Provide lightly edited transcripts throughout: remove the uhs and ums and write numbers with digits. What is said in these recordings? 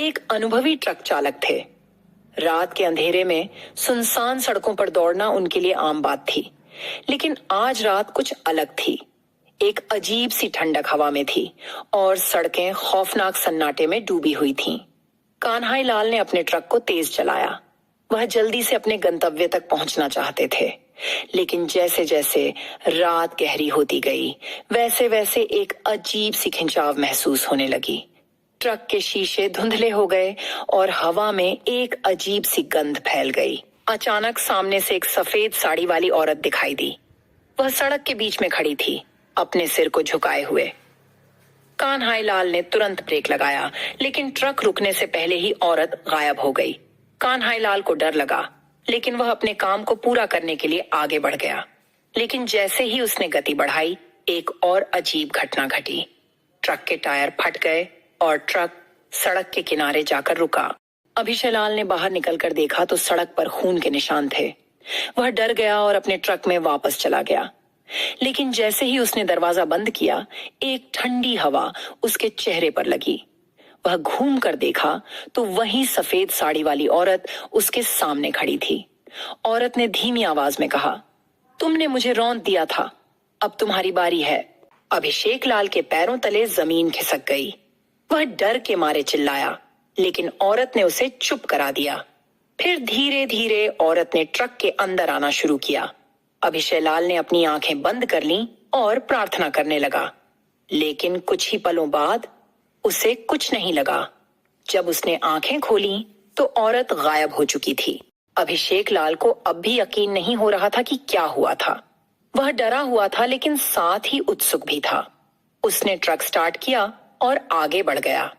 एक अनुभवी ट्रक चालक थे। रात के अंधेरे में सुनसान सड़कों पर दौड़ना उनके लिए आम बात थी, लेकिन आज रात कुछ अलग थी। एक अजीब सी ठंडक हवा में थी और सड़कें खौफनाक सन्नाटे में डूबी हुई थीं। कान्हाई लाल ने अपने ट्रक को तेज चलाया। वह जल्दी से अपने गंतव्य तक पहुंचना चाहते थे, लेकिन जैसे जैसे रात गहरी होती गई, वैसे वैसे एक अजीब सी खिंचाव महसूस होने लगी। ट्रक के शीशे धुंधले हो गए और हवा में एक अजीब सी गंध फैल गई। अचानक सामने से एक सफेद साड़ी वाली औरत दिखाई दी। वह सड़क के बीच में खड़ी थी, अपने सिर को झुकाए हुए। कान्हाई लाल ने तुरंत ब्रेक लगाया, लेकिन ट्रक रुकने से पहले ही औरत गायब हो गई। कान्हाई लाल को डर लगा, लेकिन वह अपने काम को पूरा करने के लिए आगे बढ़ गया। लेकिन जैसे ही उसने गति बढ़ाई, एक और अजीब घटना घटी। ट्रक के टायर फट गए और ट्रक सड़क के किनारे जाकर रुका। अभिषेक लाल ने बाहर निकलकर देखा तो सड़क पर खून के निशान थे। वह डर गया और अपने ट्रक में वापस चला गया। लेकिन जैसे ही उसने दरवाजा बंद किया, एक ठंडी हवा उसके चेहरे पर लगी। वह घूम कर देखा तो वही सफेद साड़ी वाली औरत उसके सामने खड़ी थी। औरत ने धीमी आवाज में कहा, तुमने मुझे रौंद दिया था, अब तुम्हारी बारी है। अभिषेक लाल के पैरों तले जमीन खिसक गई। वह डर के मारे चिल्लाया, लेकिन औरत ने उसे चुप करा दिया। फिर धीरे धीरे औरत ने ट्रक के अंदर आना शुरू किया। अभिषेक लाल ने अपनी आंखें बंद कर लीं और प्रार्थना करने लगा, लेकिन कुछ ही पलों बाद उसे कुछ नहीं लगा। जब उसने आंखें खोली तो औरत गायब हो चुकी थी। अभिषेक लाल को अब भी यकीन नहीं हो रहा था कि क्या हुआ था। वह डरा हुआ था, लेकिन साथ ही उत्सुक भी था। उसने ट्रक स्टार्ट किया और आगे बढ़ गया।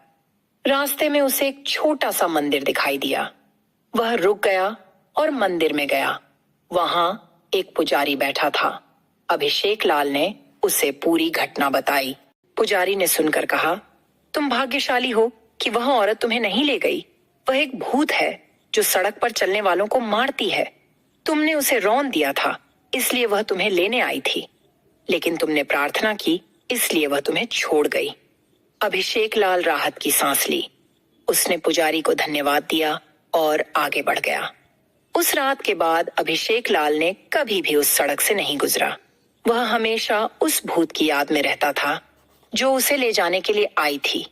रास्ते में उसे एक छोटा सा मंदिर दिखाई दिया। वह रुक गया और मंदिर में गया। वहां एक पुजारी बैठा था। अभिषेक लाल ने उसे पूरी घटना बताई। पुजारी ने सुनकर कहा, तुम भाग्यशाली हो कि वह औरत तुम्हें नहीं ले गई। वह एक भूत है जो सड़क पर चलने वालों को मारती है। तुमने उसे रौंद दिया था, इसलिए वह तुम्हें लेने आई थी, लेकिन तुमने प्रार्थना की, इसलिए वह तुम्हें छोड़ गई। अभिषेक लाल राहत की सांस ली। उसने पुजारी को धन्यवाद दिया और आगे बढ़ गया। उस रात के बाद अभिषेक लाल ने कभी भी उस सड़क से नहीं गुजरा। वह हमेशा उस भूत की याद में रहता था जो उसे ले जाने के लिए आई थी।